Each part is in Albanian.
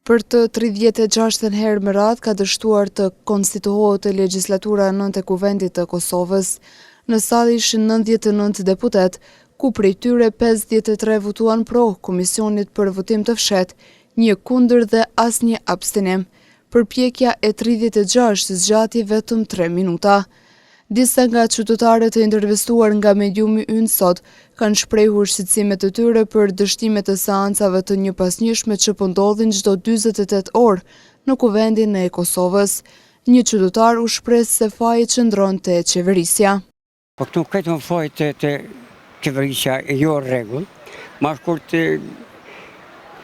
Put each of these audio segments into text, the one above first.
Për të 36 herë më radhë ka dështuar të konstituohet legjislatura e 9 e Kuvendit të Kosovës. Në sallë ishin 99 deputet, ku prej tyre 53 votuan pro Komisionit për votim të fshehtë, 1 kundër dhe asnjë abstenim. Përpjekja e 36 zgjati vetëm 3 minuta. Disa nga qytetarët e intervistuar nga mediumi Ynë sot kanë shprehur shqetësimet e tyre për dështimet e seancave të njëpasnjëshme që po ndodhin çdo 48 orë në Kuvendin e Kosovës. Një qytetar u shpreh se faji qëndron te qeverisja. Po këtu këtë më faji te qeverisja e jo rregull, ma shkurt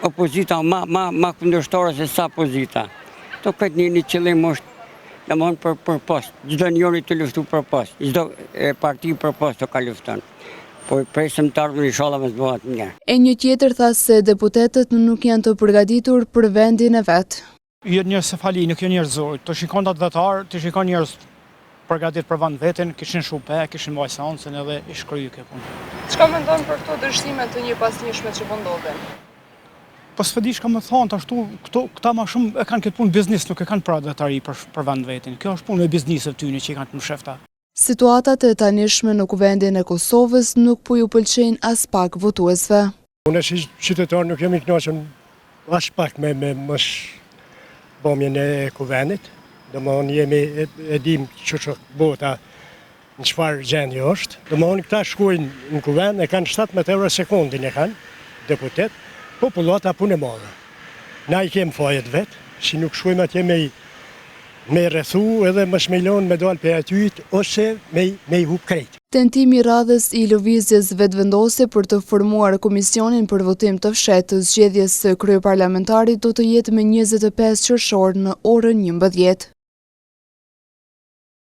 opozita ma kundërshtare se sa opozita. To këtë një qëllim është domthon për post, çdo njeri të luftu për post, çdo parti për post të ka lufton. Po presim të ardhur inshallah më zbatohet mirë. E një tjetër tha se deputetët nuk janë të përgatitur për vendin e vet. Jo njerëz se fali, nuk janë njerëz zor. Të shikon atë vetar, të shikon njerëz përgatitur për vend veten, kishin shupe, kishin mbaj seancën edhe i shkryj kjo punë. Çka mendon për këto dështime të njëpasnjëshme që po ndodhin? Po s'di çka më thon ashtu, këta më shumë e kanë këtë punë biznes, nuk e kanë për vetari për vend veten. Kjo është punë e biznesit tyne që i kanë të mshefta. Situatat e tanishme në Kuvendin e Kosovës nuk po ju pëlqejnë as pak votuesve. Unë si qytetar nuk jam i kënaqur as pak me mos bëmjen e Kuvendit. Domthonë jemi e dim ç'është bota në çfarë gjendje është. Domthonë këta shkojnë në Kuvend e kanë 17 euro sekondin e kanë deputet. Popullata punë e madhe. Na i kem fajet vetë, që nuk shkojmë atje me rrethu edhe më shmejlon me dalë për atyjt, ose me i hup krejt. Tentimi i radhës i lëvizjes vetëvendose për të formuar komisionin për votim të fshehtë të zgjedhjes së kryeparlamentarit do të jetë me 25 qershor në orën 11.